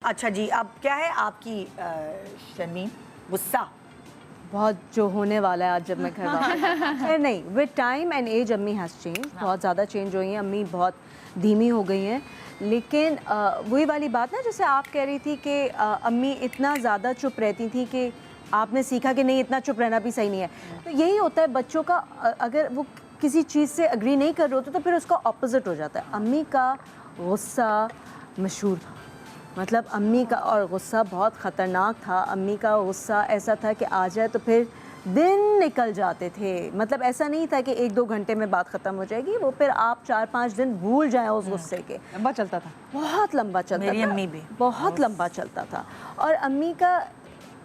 अच्छा जी, अब क्या है आपकी शर्मीन गुस्सा? बहुत जो होने वाला है आज जब मैं घर वापस खैर नहीं, विद टाइम एंड एज अम्मी हैज़ चेंज, बहुत ज़्यादा चेंज हुई हैं अम्मी, बहुत धीमी हो गई हैं। लेकिन वही वाली बात ना जैसे आप कह रही थी कि अम्मी इतना ज़्यादा चुप रहती थी कि आपने सीखा कि नहीं इतना चुप रहना भी सही नहीं है। तो यही होता है बच्चों का, अगर वो किसी चीज़ से अग्री नहीं कर रहे होते तो फिर उसका ऑपोजिट हो जाता है। अम्मी का गुस्सा मशहूर था, मतलब अम्मी का और गुस्सा बहुत ख़तरनाक था। अम्मी का गुस्सा ऐसा था कि आ जाए तो फिर दिन निकल जाते थे, मतलब ऐसा नहीं था कि 1-2 घंटे में बात ख़त्म हो जाएगी, वो फिर आप 4-5 दिन भूल जाएं उस गुस्से के। लंबा चलता था, बहुत लंबा चलता था, मेरी अम्मी भी बहुत लंबा चलता था। और अम्मी का,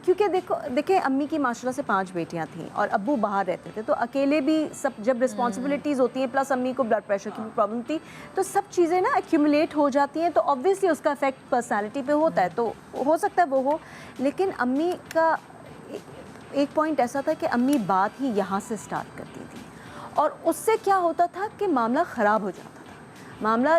क्योंकि देखें अम्मी की माशाल्लाह से 5 बेटियां थीं और अब्बू बाहर रहते थे, तो अकेले भी सब जब रिस्पॉन्सिबिलिटीज़ होती हैं, प्लस अम्मी को ब्लड प्रेशर की भी प्रॉब्लम थी, तो सब चीज़ें ना एक्यूमुलेट हो जाती हैं, तो ऑब्वियसली उसका इफेक्ट पर्सनालिटी पे होता है। तो हो सकता है वो हो, लेकिन अम्मी का एक पॉइंट ऐसा था कि अम्मी बात ही यहाँ से स्टार्ट करती थी और उससे क्या होता था कि मामला ख़राब हो जाता था। मामला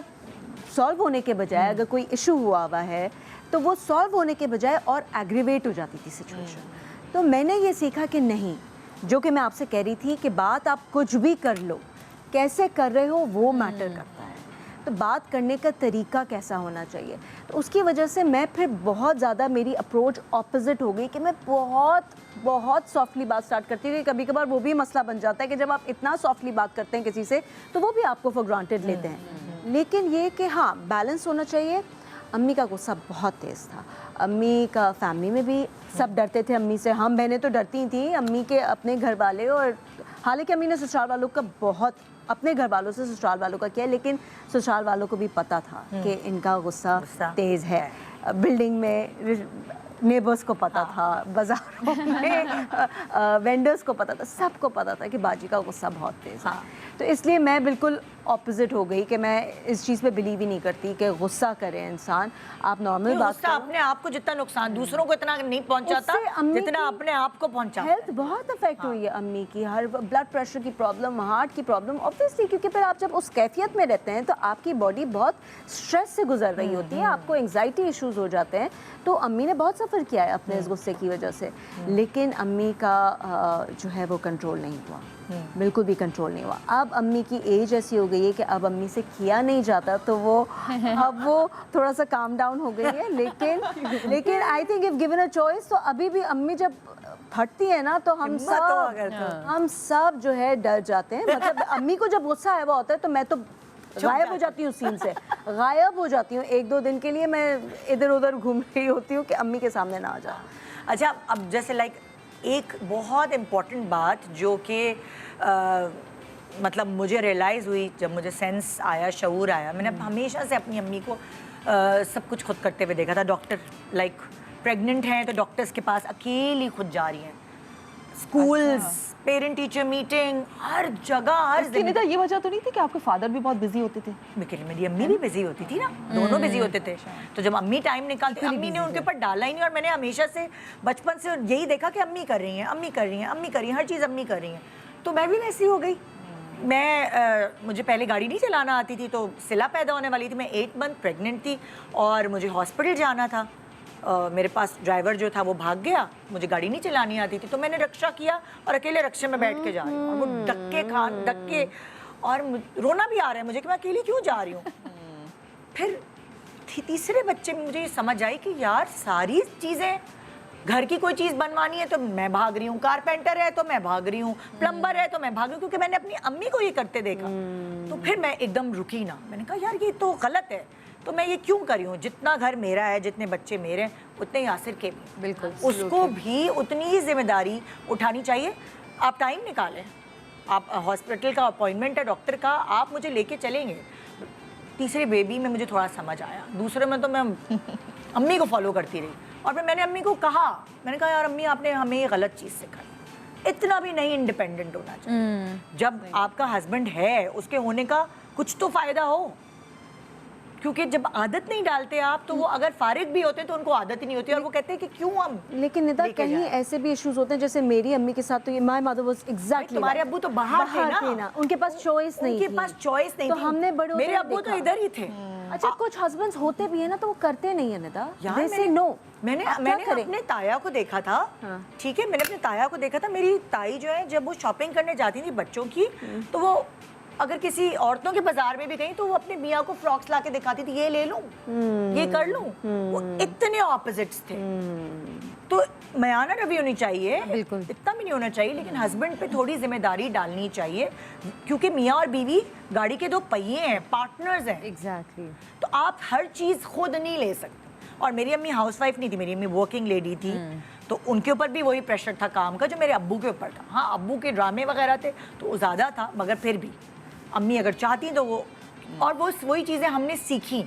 सॉल्व होने के बजाय अगर कोई इशू हुआ हुआ है तो वो सॉल्व होने के बजाय और एग्रीवेट हो जाती थी सिचुएशन। तो मैंने ये सीखा कि नहीं, जो कि मैं आपसे कह रही थी कि बात आप कुछ भी कर लो, कैसे कर रहे हो वो मैटर करता है। तो बात करने का तरीका कैसा होना चाहिए, तो उसकी वजह से मैं फिर बहुत ज़्यादा, मेरी अप्रोच ऑपोजिट हो गई कि मैं बहुत सॉफ्टली बात स्टार्ट करती हूँ। कभी कभार वो भी मसला बन जाता है कि जब आप इतना सॉफ्टली बात करते हैं किसी से तो वो भी आपको फॉर ग्रांटेड लेते हैं। लेकिन ये कि हाँ, बैलेंस होना चाहिए। अम्मी का गुस्सा बहुत तेज़ था, अम्मी का फैमिली में भी सब डरते थे अम्मी से, हम बहनें तो डरती ही थी, अम्मी के अपने घर वाले, और हालांकि अम्मी ने ससुराल वालों का बहुत, अपने घर वालों से ससुराल वालों का किया, लेकिन ससुराल वालों को भी पता था कि इनका गुस्सा तेज़ है। बिल्डिंग में नेबर्स को पता था, बाज़ारों में वेंडर्स को पता था, सबको पता था कि बाजी का गुस्सा बहुत तेज़ है। तो इसलिए मैं बिल्कुल ऑपोजिट हो गई कि मैं इस चीज़ पे बिलीव ही नहीं करती कि गुस्सा करे इंसान। आप नॉर्मल बात करो। अपने आप को जितना नुकसान, दूसरों को इतना नहीं पहुंचाता जितना अपने आप को पहुंचाता। हेल्थ बहुत अफेक्ट हुई है अम्मी की, हर ब्लड प्रेशर की प्रॉब्लम, हार्ट की प्रॉब्लम, ऑब्वियसली क्योंकि फिर आप जब उस कैफियत में रहते हैं तो आपकी बॉडी बहुत स्ट्रेस से गुजर रही होती है, आपको एंग्जाइटी इश्यूज हो जाते हैं। तो अम्मी ने बहुत सफ़र किया है अपने इस गुस्से की वजह से, लेकिन अम्मी का जो है वो कंट्रोल नहीं हुआ, बिल्कुल भी कंट्रोल नहीं हुआ। अब अम्मी की एज ऐसी हो गई है कि अब अम्मी से किया नहीं जाता, तो वो अब वो थोड़ा सा काम डाउन हो गई है। लेकिन I think if given a choice, तो अभी भी अम्मी जब फटती है ना तो हम सब जो है डर जाते हैं। मतलब अम्मी को जब गुस्सा आया हुआ होता है तो मैं तो गायब हो जाती हूँ सीन से, गायब हो जाती हूँ 1-2 दिन के लिए, मैं इधर उधर घूम रही होती हूँ कि अम्मी के सामने ना आ जाए। अच्छा, अब जैसे लाइक एक बहुत इम्पॉर्टेंट बात जो कि मतलब मुझे रियलाइज़ हुई जब मुझे सेंस आया, शऊर आया, मैंने हमेशा से अपनी अम्मी को सब कुछ खुद करते हुए देखा था। डॉक्टर लाइक प्रेग्नेंट हैं तो डॉक्टर्स के पास अकेली खुद जा रही हैं, स्कूल्स, पेरेंट टीचर मीटिंग, हर जगह, हर जगह। ये वजह तो नहीं थी कि आपके फादर भी बहुत बिजी होते थे? मेरी अम्मी भी बिजी होती थी ना, दोनों बिजी होते थे। तो जब अम्मी टाइम निकालती, अम्मी ने उनके ऊपर डाला ही नहीं। और मैंने हमेशा से बचपन से यही देखा कि अम्मी कर रही हैं, अम्मी कर रही हैं, अम्मी कर रही हैं, हर चीज़ अम्मी कर रही हैं। तो मैं भी वैसी हो गई। मैं मुझे पहले गाड़ी नहीं चलाना आती थी, तो सिला पैदा होने वाली थी, मैं 8 मंथ प्रेग्नेंट थी और मुझे हॉस्पिटल जाना था। मेरे पास ड्राइवर जो था वो भाग गया, मुझे गाड़ी नहीं चलानी आती थी, तो मैंने रिक्शा किया और अकेले रिक्शे में बैठ के जा रही हूँ और वो धक्के और रोना भी आ रहा है मुझे कि मैं अकेली क्यों जा रही हूँ। फिर तीसरे बच्चे में मुझे ये समझ आई कि यार सारी चीज़ें, घर की कोई चीज़ बनवानी है तो मैं भाग रही हूँ, कारपेंटर है तो मैं भाग रही हूँ, प्लम्बर है तो मैं भाग रही हूँ, क्योंकि मैंने अपनी अम्मी को ये करते देखा। तो फिर मैं एकदम रुकी ना, मैंने कहा यार ये तो गलत है, तो मैं ये क्यों कर रही हूँ। जितना घर मेरा है, जितने बच्चे मेरे हैं, उतने ही यासिर के भी, बिल्कुल उसको भी उतनी ही जिम्मेदारी उठानी चाहिए। आप टाइम निकालें, आप हॉस्पिटल का अपॉइंटमेंट है डॉक्टर का, आप मुझे लेके चलेंगे। तीसरे बेबी में मुझे थोड़ा समझ आया, दूसरे में तो मैं अम्मी को फॉलो करती रही। और फिर मैंने अम्मी को कहा, मैंने कहा यार अम्मी आपने हमें ये गलत चीज़ सिखाई, इतना भी नहीं इंडिपेंडेंट होना चाहिए। जब आपका हस्बैंड है, उसके होने का कुछ तो फ़ायदा हो, क्योंकि जब आदत नहीं डालते आप तो वो अगर फारिग भी होते तो उनको आदत ही नहीं होती और वो कहते हैं कि क्यों हम लेकिन निदा लेके कहीं जाएं। ऐसे भी इश्यूज होते हैं, जैसे मेरी अम्मी के साथ तो ये माय मदर वाज एग्जैक्टली तुम्हारे अब्बू तो बाहर थे ना। उनके पास चॉइस नहीं उनके थी। पास चॉइस नहीं तो थी। हमने बड़े होते मेरे अब्बू तो देखा। इधर ही थे। अच्छा कुछ हस्बैंड्स होते भी है ना तो वो करते नहीं है निदा, यार दे से मैंने नो। मैंने अपने ताया को देखा था। हाँ। ठीक है, मैंने अपने ताया को देखा था। मेरी ताई जो है जब वो शॉपिंग करने जाती थी बच्चों की, तो वो अगर किसी औरतों के बाजार में भी गई तो वो अपने मियाँ को फ्रॉक्स ला के दिखाती थी, ये ले लूं, ये कर लूं। वो इतने ऑपोजिट्स थे। तो मयाना रवि होनी चाहिए, बिल्कुल। इतना भी नहीं होना चाहिए, लेकिन हस्बैंड पे थोड़ी जिम्मेदारी डालनी चाहिए, क्योंकि मियाँ और बीवी गाड़ी के दो पहिए हैं, पार्टनर्स हैं। एग्जैक्टली। तो आप हर चीज़ खुद नहीं ले सकते। और मेरी अम्मी हाउसवाइफ नहीं थी, मेरी अम्मी वर्किंग लेडी थी, तो उनके ऊपर भी वही प्रेशर था काम का जो मेरे अब्बू के ऊपर था। हाँ, अब्बू के ड्रामे वगैरह थे तो वो ज़्यादा था, मगर फिर भी अम्मी अगर चाहती तो वो, और वो वही चीज़ें हमने सीखी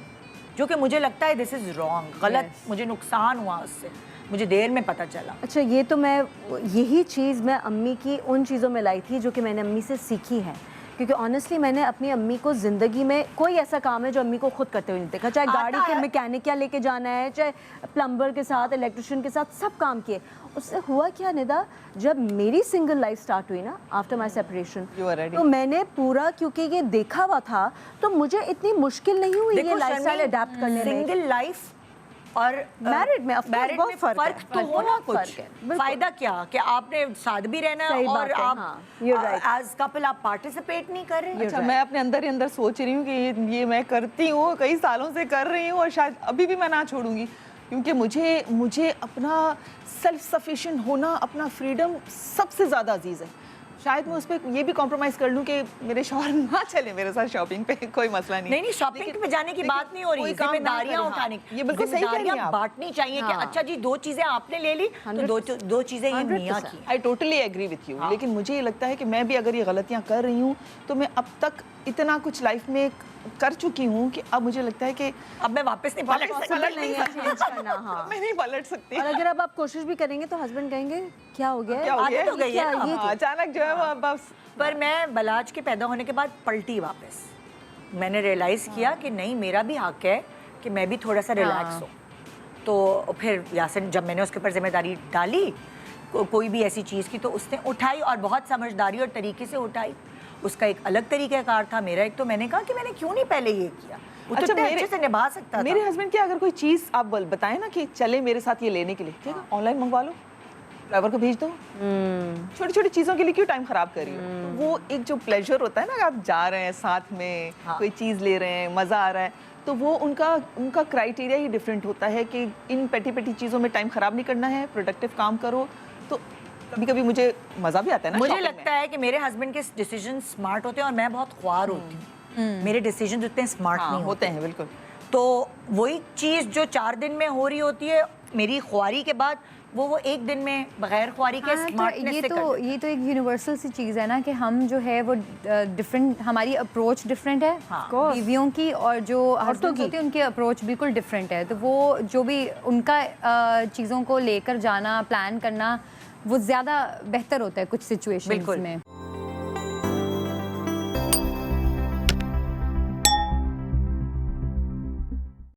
जो कि मुझे लगता है दिस इज़ रॉन्ग, गलत। मुझे नुकसान हुआ उससे, मुझे देर में पता चला। अच्छा ये तो मैं यही चीज़ मैं अम्मी की उन चीज़ों में लाई थी जो कि मैंने अम्मी से सीखी है, क्योंकि ऑनेस्टली मैंने अपनी अम्मी को ज़िंदगी में कोई ऐसा काम है जो अम्मी को खुद करते हुए नहीं देखा, चाहे गाड़ी के मैकेनिक या लेके जाना है, चाहे प्लम्बर के साथ, इलेक्ट्रिशियन के साथ, सब काम किए। उससे हुआ क्या निदा, जब मेरी सिंगल लाइफ स्टार्ट हुई ना after my separation, You are ready. तो मैंने पूरा क्योंकि ये देखा हुआ था तो मुझे इतनी मुश्किल नहीं हुई ये लाइफस्टाइल अडेप्ट करने में। सिंगल लाइफ और मैरिड में of course मैरिड बहुत में फर्क फर्क है। तो हो ना बहुत कुछ। फर्क है, बिल्कुल। फायदा क्या कि आपने साथ भी रहना सही है और बात है, आप हाँ, you're right. एज कपल आप पार्टिसिपेट नहीं कर रहे। अच्छा, मैं अपने अंदर ही अंदर सोच रही हूँ कि ये मैं करती हूँ, कई सालों से कर रही हूँ और शायद अभी भी मैं ना छोड़ूंगी, क्योंकि मुझे अपना सेल्फ सफिशिएंट होना, अपना फ्रीडम सबसे ज़्यादा अजीज़ है। शायद मैं उस पर ये भी कॉम्प्रोमाइज़ कर लूँ कि मेरे शौहर ना चले मेरे साथ शॉपिंग पे, कोई मसला नहीं। नहीं शॉपिंग पे जाने की बात नहीं हो रही, कोई काम ना जिम्मेदारियां करे, हाँ। उठाने, ये बिल्कुल सही कह रही हैं आप। बांटनी चाहिए कि हाँ। अच्छा जी 2 चीजें आपने ले ली तो दो चीजें ये मियाँ की। I totally agree with you, लेकिन मुझे ये लगता है कि मैं भी अगर ये गलतियाँ कर रही हूँ तो मैं अब तक इतना कुछ लाइफ में कर चुकी हूँ कि अब मुझे लगता है कि अब मैं वापस नहीं पलट पॉसिबल नहीं है चेंज करना। हाँ, मैं नहीं पलट सकती। और अगर अब आप कोशिश भी करेंगे तो हस्बैंड कहेंगे क्या हो गया है? क्या हो गया? आदत हो गई है ना। ये हाँ, अचानक जो है वो अब बस पर मैं बलाज के पैदा होने के बाद पलटी वापस। मैंने रियलाइज़ किया कि नहीं, मेरा भी हक है कि मैं भी थोड़ा सा रिलैक्स हूँ। तो फिर यासिन, जब मैंने उसके ऊपर जिम्मेदारी डाली कोई भी ऐसी चीज़ की, तो उसने उठाई और बहुत समझदारी और तरीके से उठाई। उसका एक अलग तरीक़ाकार था, मेरा एक। तो मैंने कहा कि मैंने क्यों नहीं पहले ये किया, वो तो इतने अच्छे से निभा सकता था। मेरे हस्बैंड की अगर कोई चीज़ आप बताएं ना कि चले मेरे साथ ये लेने के लिए, ठीक है, ऑनलाइन मंगवा लो, ड्राइवर को भेज दो, छोटी छोटी चीज़ों के लिए क्यों टाइम खराब कर रही हो। तो वो एक जो प्लेजर होता है ना, आप जा रहे हैं साथ में, कोई चीज़ ले रहे हैं, मज़ा आ रहा है, तो वो उनका क्राइटेरिया ही डिफरेंट होता है कि इन पेटी पेटी चीज़ों में टाइम खराब नहीं करना है, प्रोडक्टिव काम करो। तो कभी कभी मुझे मज़ा भी आता है ना। मुझे लगता है कि मेरे हस्बैंड के डिसीजन स्मार्ट होते हैं और मैं बहुत ख्वार होती हूँ। मेरे डिसीजन उतने स्मार्ट नहीं होते हैं, बिल्कुल। तो वही चीज़ जो 4 दिन में हो रही होती है मेरी ख्वारी के बाद, वो 1 दिन में बगैर ख्वारी के स्मार्टनेस से कर देते। ये तो एक यूनिवर्सल सी चीज़ है ना कि हम जो है वो डिफरेंट, हमारी अप्रोच डिफरेंट है। हाँ। बीवियों की और जो हस्बैंड्स होते हैं उनकी अप्रोच बिल्कुल डिफरेंट है। तो वो जो भी उनका चीज़ों को लेकर जाना, प्लान करना, वो ज़्यादा बेहतर होता है कुछ सिचुएशंस में।